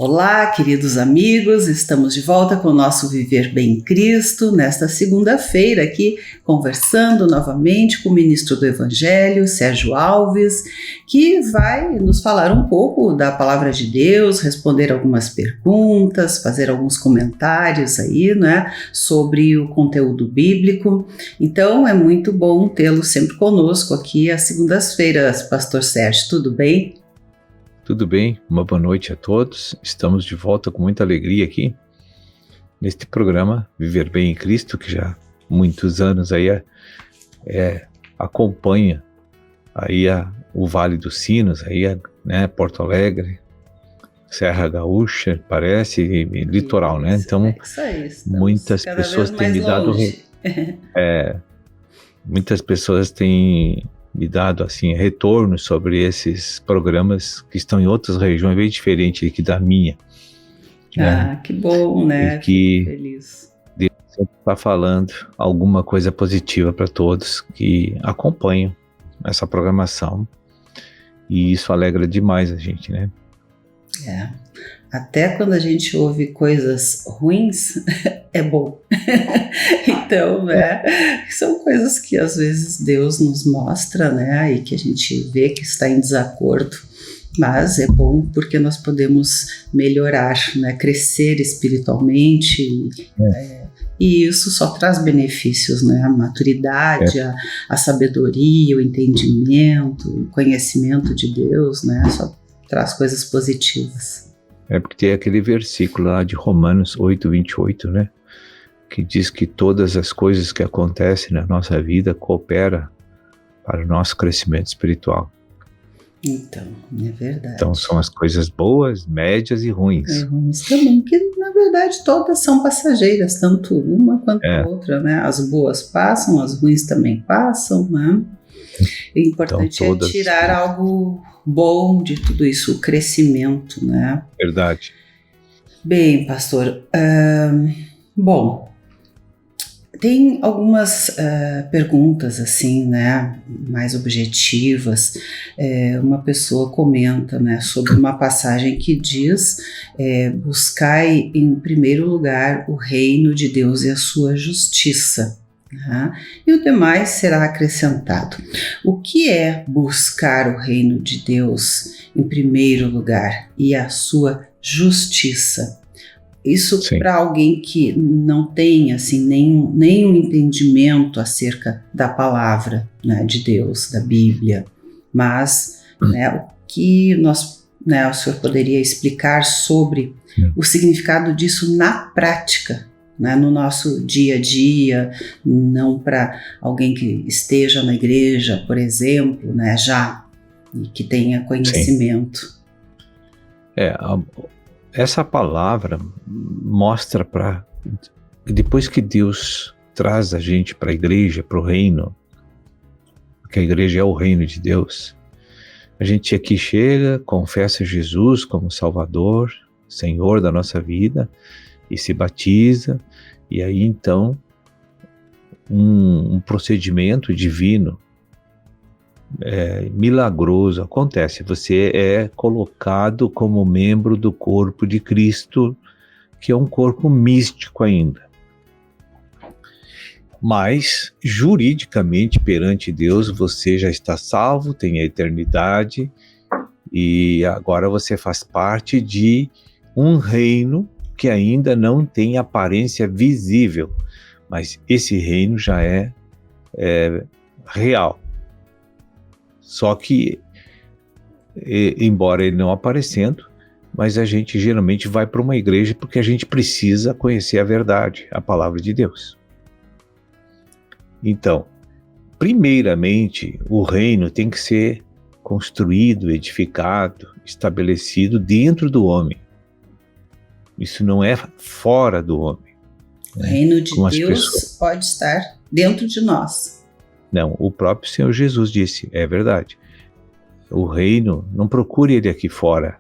Olá, queridos amigos, estamos de volta com o nosso Viver Bem em Cristo, nesta segunda-feira aqui, conversando novamente com o ministro do Evangelho, Sérgio Alves, que vai nos falar um pouco da Palavra de Deus, responder algumas perguntas, fazer alguns comentários aí, né, sobre o conteúdo bíblico. Então, é muito bom tê-lo sempre conosco aqui às segundas-feiras, Pastor Sérgio, tudo bem? Tudo bem? Uma boa noite a todos. Estamos de volta com muita alegria aqui neste programa Viver Bem em Cristo, que já há muitos anos aí acompanha aí o Vale dos Sinos, aí, né, Porto Alegre, Serra Gaúcha, parece, e litoral, né? Então, muitas pessoas têm me dado muitas pessoas têm me dado assim retorno sobre esses programas que estão em outras regiões bem diferentes aqui da minha. Né? Que bom, né? E que feliz. Deus sempre está falando alguma coisa positiva para todos que acompanham essa programação, e isso alegra demais a gente, né? Até quando a gente ouve coisas ruins, é bom. Então, né, são coisas que às vezes Deus nos mostra, né, e que a gente vê que está em desacordo, mas é bom porque nós podemos melhorar, né, crescer espiritualmente, e isso só traz benefícios, né, a maturidade, a sabedoria, o entendimento, o conhecimento de Deus, né, só traz coisas positivas. Porque tem aquele versículo lá de Romanos 8:28, né? Que diz que todas as coisas que acontecem na nossa vida cooperam para o nosso crescimento espiritual. Então, é verdade. Então são as coisas boas, médias e ruins. Ruins também, que na verdade todas são passageiras, tanto uma quanto a outra, né? As boas passam, as ruins também passam, né? O importante então, é tirar algo bom de tudo isso, o crescimento, né? Verdade. Bem, pastor, bom, tem algumas perguntas assim, né, mais objetivas. Uma pessoa comenta, né, sobre uma passagem que diz: buscai em primeiro lugar o reino de Deus e a sua justiça. E o demais será acrescentado. O que é buscar o reino de Deus em primeiro lugar e a sua justiça? Isso para alguém que não tem assim, nenhum entendimento acerca da palavra, né, de Deus, da Bíblia, mas né, o que o senhor poderia explicar sobre o significado disso na prática? Né, no nosso dia a dia, não para alguém que esteja na igreja, por exemplo, né, já, e que tenha conhecimento. Essa palavra mostra depois que Deus traz a gente para a igreja, para o reino, porque a igreja é o reino de Deus, a gente aqui chega, confessa Jesus como Salvador, Senhor da nossa vida, e se batiza, e aí então um procedimento divino milagroso acontece. Você é colocado como membro do corpo de Cristo, que é um corpo místico ainda. Mas, juridicamente, perante Deus, você já está salvo, tem a eternidade, e agora você faz parte de um reino que ainda não tem aparência visível, mas esse reino já é real. Só que, embora ele não aparecendo, mas a gente geralmente vai para uma igreja porque a gente precisa conhecer a verdade, a palavra de Deus. Então, primeiramente, o reino tem que ser construído, edificado, estabelecido dentro do homem. Isso não é fora do homem. O reino de Deus pode estar dentro de nós. Não, o próprio Senhor Jesus disse, é verdade. O reino, não procure ele aqui fora.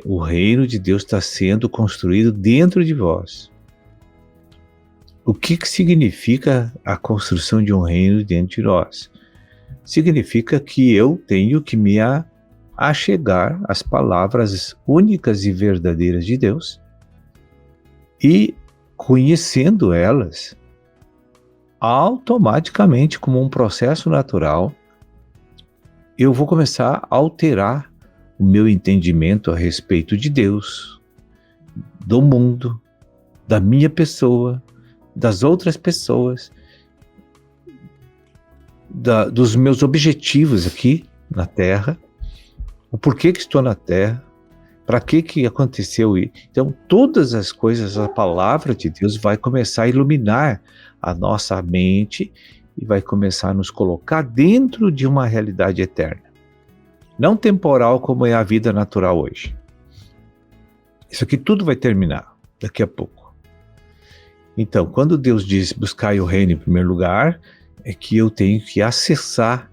O reino de Deus está sendo construído dentro de vós. O que significa a construção de um reino dentro de nós? Significa que eu tenho que me a chegar às palavras únicas e verdadeiras de Deus, e conhecendo elas, automaticamente, como um processo natural, eu vou começar a alterar o meu entendimento a respeito de Deus, do mundo, da minha pessoa, das outras pessoas, dos meus objetivos aqui na Terra, o porquê que estou na Terra, para que aconteceu isso. Então, todas as coisas, a palavra de Deus vai começar a iluminar a nossa mente e vai começar a nos colocar dentro de uma realidade eterna. Não temporal como é a vida natural hoje. Isso aqui tudo vai terminar daqui a pouco. Então, quando Deus diz buscai o reino em primeiro lugar, é que eu tenho que acessar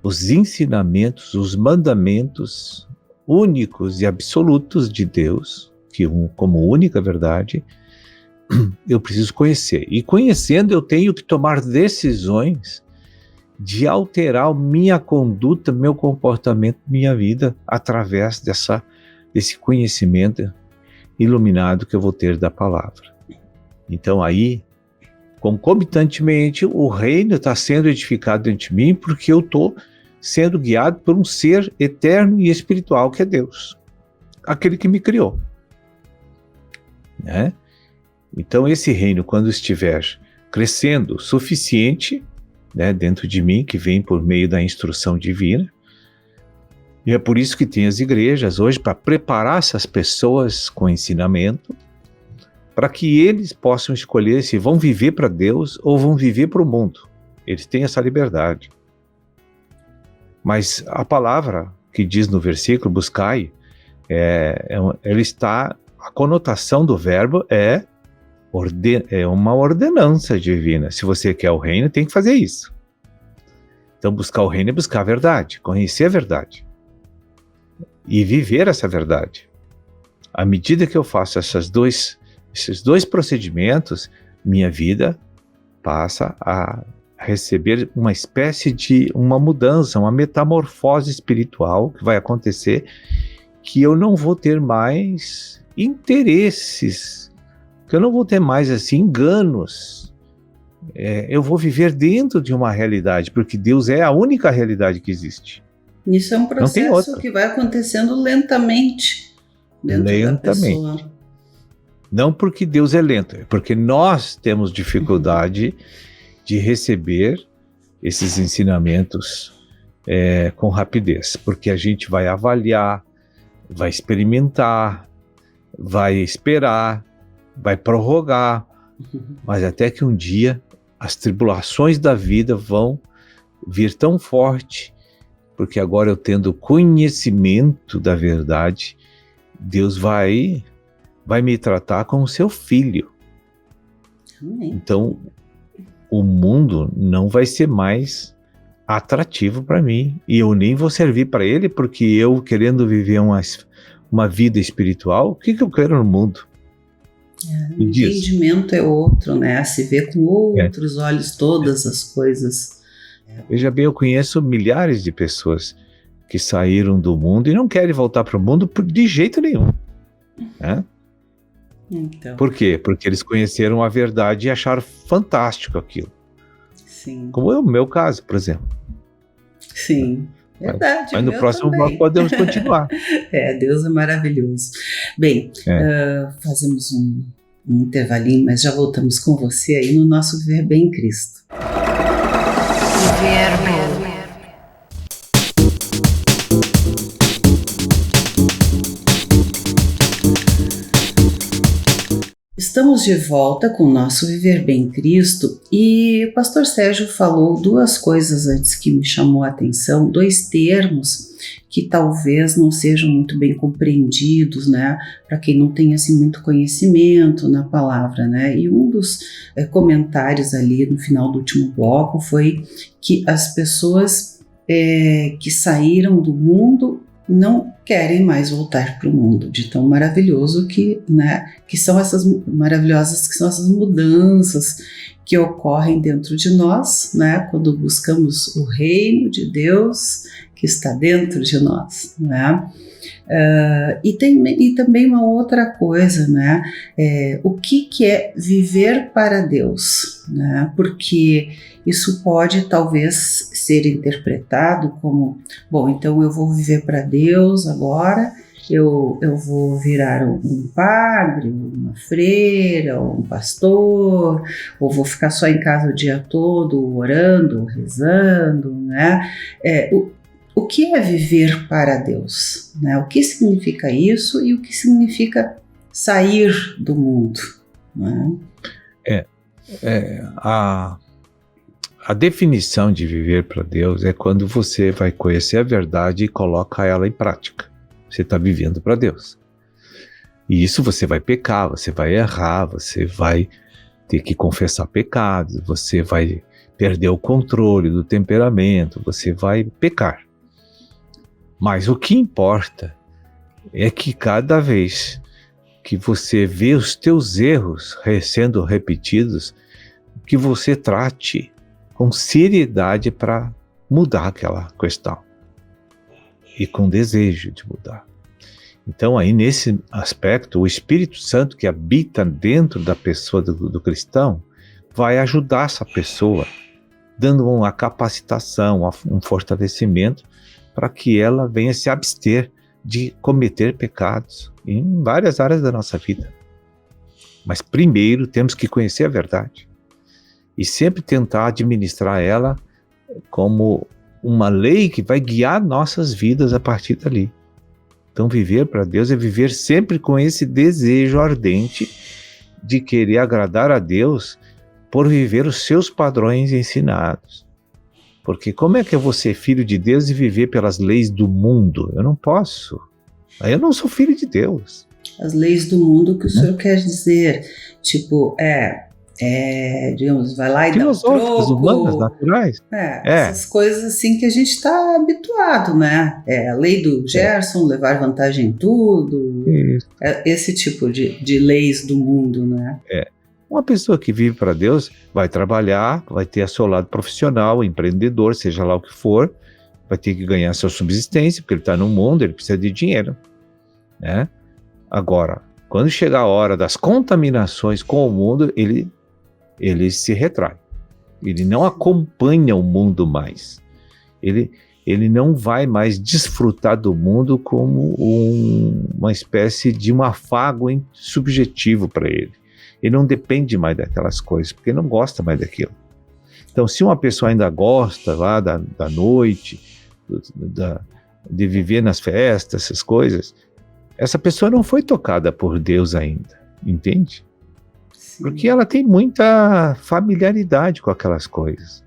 os ensinamentos, os mandamentos únicos e absolutos de Deus, que como única verdade, eu preciso conhecer. E conhecendo, eu tenho que tomar decisões de alterar minha conduta, meu comportamento, minha vida, através desse conhecimento iluminado que eu vou ter da palavra. Então aí, concomitantemente, o reino está sendo edificado dentro de mim, porque eu estou sendo guiado por um ser eterno e espiritual que é Deus, aquele que me criou, né? Então esse reino, quando estiver crescendo o suficiente, né, dentro de mim, que vem por meio da instrução divina, e é por isso que tem as igrejas hoje, para preparar essas pessoas com ensinamento, para que eles possam escolher se vão viver para Deus ou vão viver para o mundo. Eles têm essa liberdade. Mas a palavra que diz no versículo, buscai, ela está, a conotação do verbo é uma ordenança divina. Se você quer o reino, tem que fazer isso. Então buscar o reino é buscar a verdade, conhecer a verdade e viver essa verdade. À medida que eu faço esses dois procedimentos, minha vida passa a receber uma espécie de uma mudança, uma metamorfose espiritual que vai acontecer, que eu não vou ter mais interesses, que eu não vou ter mais assim enganos. Eu vou viver dentro de uma realidade, porque Deus é a única realidade que existe. Isso é um processo que vai acontecendo lentamente dentro da pessoa. Não porque Deus é lento, é porque nós temos dificuldade de receber esses ensinamentos com rapidez, porque a gente vai avaliar, vai experimentar, vai esperar, vai prorrogar, mas até que um dia as tribulações da vida vão vir tão forte, porque agora eu tendo conhecimento da verdade, Deus vai me tratar como seu filho. Amém. Então, o mundo não vai ser mais atrativo para mim, e eu nem vou servir para ele, porque eu querendo viver uma vida espiritual, o que eu quero no mundo? O entendimento é outro, né? Se vê com outros olhos todas as coisas. Veja bem, eu conheço milhares de pessoas que saíram do mundo e não querem voltar para o mundo de jeito nenhum, né? Então. Por quê? Porque eles conheceram a verdade e acharam fantástico aquilo. Sim. Como é o meu caso, por exemplo. Sim, verdade. Mas no próximo bloco podemos continuar. Deus é maravilhoso. Bem, fazemos um intervalinho, mas já voltamos com você aí no nosso Viver Bem em Cristo. Viver Bem. Estamos de volta com o nosso Viver Bem em Cristo, e o pastor Sérgio falou duas coisas antes que me chamou a atenção, dois termos que talvez não sejam muito bem compreendidos, né, para quem não tem assim muito conhecimento na palavra, né, e um dos comentários ali no final do último bloco foi que as pessoas que saíram do mundo não querem mais voltar para o mundo, de tão maravilhoso que são essas maravilhosas, que são essas mudanças que ocorrem dentro de nós, né, quando buscamos o reino de Deus, que está dentro de nós, né? E também uma outra coisa, né? O que é viver para Deus, né? Porque isso pode talvez ser interpretado como, bom, então eu vou viver para Deus agora, eu vou virar um padre, uma freira, um pastor, ou vou ficar só em casa o dia todo orando, rezando, né? O que é viver para Deus, né? O que significa isso e o que significa sair do mundo, né? A definição de viver para Deus é quando você vai conhecer a verdade e coloca ela em prática. Você está vivendo para Deus. E isso você vai pecar, você vai errar, você vai ter que confessar pecados, você vai perder o controle do temperamento, você vai pecar. Mas o que importa é que cada vez que você vê os teus erros sendo repetidos, que você trate com seriedade para mudar aquela questão. E com desejo de mudar. Então aí nesse aspecto, o Espírito Santo que habita dentro da pessoa do cristão, vai ajudar essa pessoa, dando uma capacitação, um fortalecimento, para que ela venha se abster de cometer pecados em várias áreas da nossa vida. Mas primeiro temos que conhecer a verdade, e sempre tentar administrar ela como uma lei que vai guiar nossas vidas a partir dali. Então viver para Deus é viver sempre com esse desejo ardente de querer agradar a Deus por viver os seus padrões ensinados. Porque como é que eu vou ser filho de Deus e viver pelas leis do mundo? Eu não posso. Aí eu não sou filho de Deus. As leis do mundo que o senhor quer dizer, tipo, digamos, vai lá e dá um troco. Humanas, naturais. Essas coisas assim que a gente está habituado, né? A lei do Gerson, levar vantagem em tudo. Isso. Esse tipo de leis do mundo, né? Uma pessoa que vive para Deus vai trabalhar, vai ter seu lado profissional, empreendedor, seja lá o que for, vai ter que ganhar sua subsistência, porque ele está no mundo, ele precisa de dinheiro, né? Agora, quando chegar a hora das contaminações com o mundo, ele se retrai. Ele não acompanha o mundo mais. Ele não vai mais desfrutar do mundo como uma espécie de um afago subjetivo para ele. Ele não depende mais daquelas coisas, porque ele não gosta mais daquilo. Então, se uma pessoa ainda gosta lá da noite, de viver nas festas, essas coisas, essa pessoa não foi tocada por Deus ainda, entende? Porque ela tem muita familiaridade com aquelas coisas.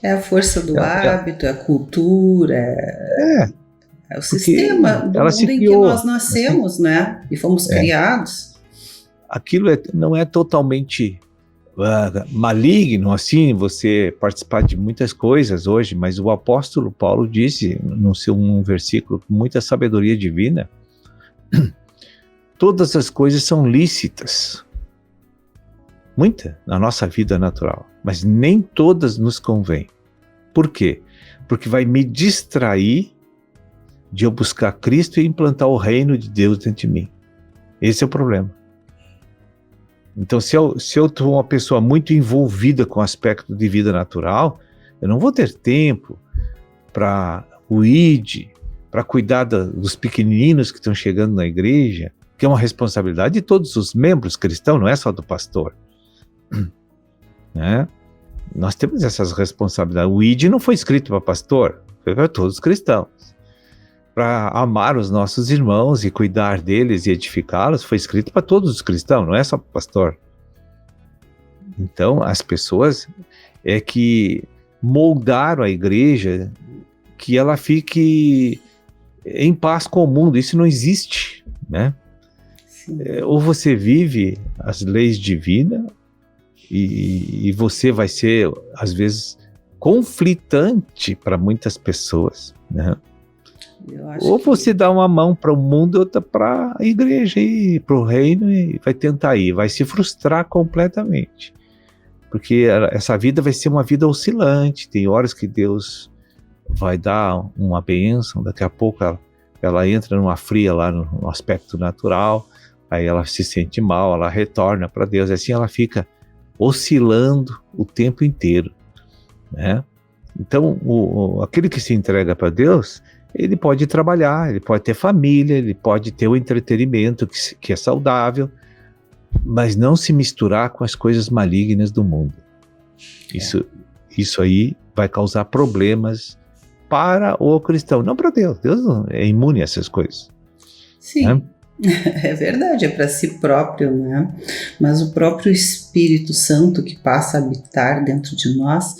É a força do hábito, é a cultura, é o sistema do mundo em que nós nascemos, né? E fomos criados. Aquilo não é totalmente maligno, assim, você participar de muitas coisas hoje, mas o apóstolo Paulo disse, num versículo com muita sabedoria divina, todas as coisas são lícitas. Muita na nossa vida natural, mas nem todas nos convêm. Por quê? Porque vai me distrair de eu buscar Cristo e implantar o reino de Deus dentro de mim. Esse é o problema. Então, se eu sou uma pessoa muito envolvida com o aspecto de vida natural, eu não vou ter tempo para o ID, para cuidar dos pequeninos que estão chegando na igreja, que é uma responsabilidade de todos os membros cristãos, não é só do pastor. Né? Nós temos essas responsabilidades. O ID não foi escrito para pastor, foi para todos os cristãos. Para amar os nossos irmãos e cuidar deles e edificá-los, foi escrito para todos os cristãos, não é só para pastor. Então, as pessoas que moldaram a igreja que ela fique em paz com o mundo. Isso não existe, né? Ou você vive as leis divinas e você vai ser, às vezes, conflitante para muitas pessoas, né? Ou você dá uma mão para o mundo e outra para a igreja e para o reino e vai tentar ir, vai se frustrar completamente. Porque essa vida vai ser uma vida oscilante, tem horas que Deus vai dar uma bênção, daqui a pouco ela entra numa fria lá no aspecto natural, aí ela se sente mal, ela retorna para Deus, assim ela fica oscilando o tempo inteiro, né? Então, aquele que se entrega para Deus, ele pode trabalhar, ele pode ter família, ele pode ter o entretenimento que é saudável, mas não se misturar com as coisas malignas do mundo. Isso aí vai causar problemas para o cristão, não para Deus. Deus não é imune a essas coisas. Sim, né? É verdade, é para si próprio, né? Mas o próprio Espírito Santo que passa a habitar dentro de nós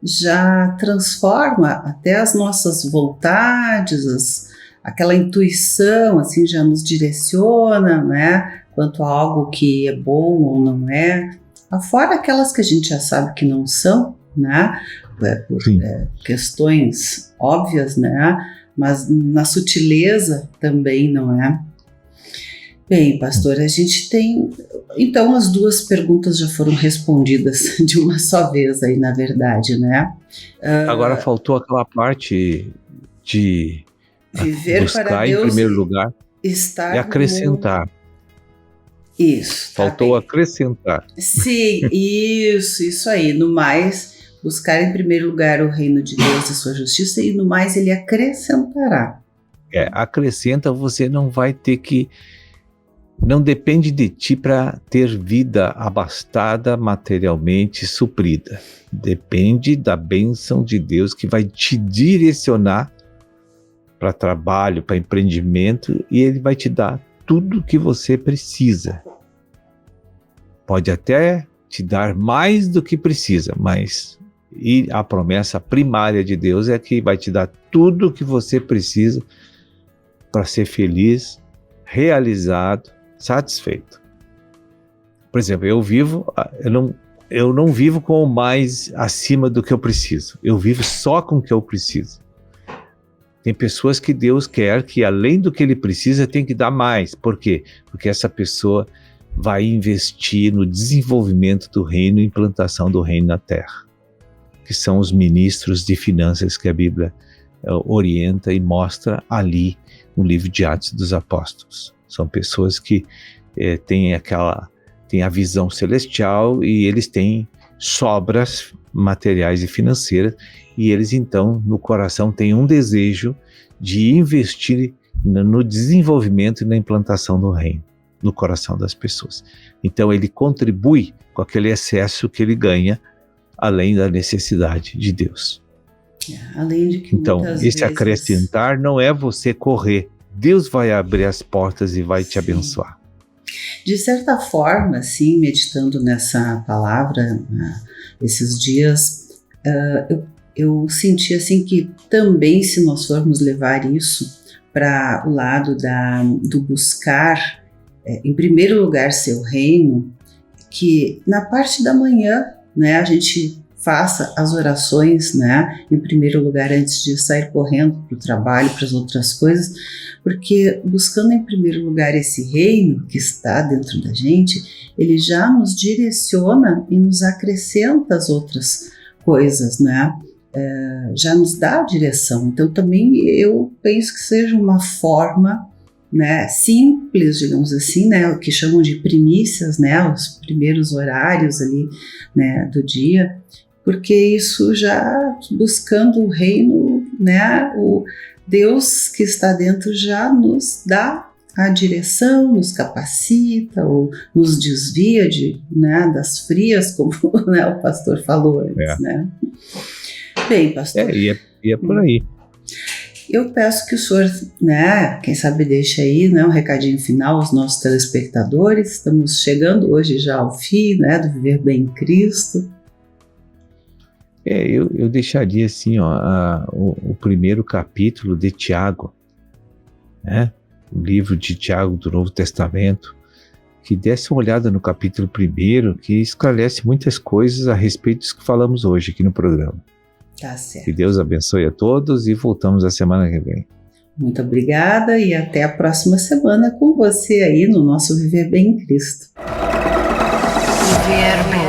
já transforma até as nossas vontades, aquela intuição, assim, já nos direciona, né? Quanto a algo que é bom ou não é. Afora aquelas que a gente já sabe que não são, né? Por questões óbvias, né? Mas na sutileza também, não é? Bem, pastor, a gente tem... Então, as duas perguntas já foram respondidas de uma só vez aí, na verdade, né? Agora faltou aquela parte de viver buscar para Deus, em primeiro lugar estar e acrescentar. Isso. Faltou acrescentar. Sim, isso aí. No mais, buscar em primeiro lugar o reino de Deus e sua justiça, e no mais ele acrescentará. Acrescenta, você não vai ter que... Não depende de ti para ter vida abastada, materialmente suprida. Depende da bênção de Deus que vai te direcionar para trabalho, para empreendimento, e Ele vai te dar tudo que você precisa. Pode até te dar mais do que precisa, mas a promessa primária de Deus é que vai te dar tudo que você precisa para ser feliz, realizado, satisfeito. Por exemplo, eu não vivo com o mais acima do que eu preciso. Eu vivo só com o que eu preciso. Tem pessoas que Deus quer que além do que ele precisa tem que dar mais. Por quê? Porque essa pessoa vai investir no desenvolvimento do reino e implantação do reino na terra, que são os ministros de finanças que a Bíblia orienta e mostra ali no livro de Atos dos Apóstolos. São pessoas que têm a visão celestial e eles têm sobras materiais e financeiras, e eles então no coração têm um desejo de investir no desenvolvimento e na implantação do reino no coração das pessoas. Então ele contribui com aquele excesso que ele ganha, além da necessidade de Deus. Além de que então esse acrescentar não é você correr. Deus vai abrir as portas e vai te abençoar. De certa forma, assim, meditando nessa palavra, esses dias, eu senti assim que também, se nós formos levar isso para o lado do buscar, em primeiro lugar, seu reino, que na parte da manhã, né, a gente faça as orações, né, em primeiro lugar, antes de sair correndo para o trabalho, para as outras coisas, porque buscando em primeiro lugar esse reino que está dentro da gente, ele já nos direciona e nos acrescenta as outras coisas, né? Já nos dá a direção. Então também eu penso que seja uma forma, né, simples, digamos assim, né, o que chamam de primícias, né, os primeiros horários ali, né, do dia, porque isso já buscando o reino, né, o Deus que está dentro já nos dá a direção, nos capacita ou nos desvia né, das frias, como né, o pastor falou antes, né? Bem, pastor. E é por aí. Eu peço que o senhor, né, quem sabe deixe aí, né, um recadinho final aos nossos telespectadores. Estamos chegando hoje já ao fim, né, do Viver Bem em Cristo. Eu deixaria assim, o primeiro capítulo de Tiago, né? O livro de Tiago do Novo Testamento, que desse uma olhada no capítulo 1, que esclarece muitas coisas a respeito disso que falamos hoje aqui no programa. Tá certo. Que Deus abençoe a todos e voltamos a semana que vem. Muito obrigada e até a próxima semana com você aí no nosso Viver Bem em Cristo. Viver Bem.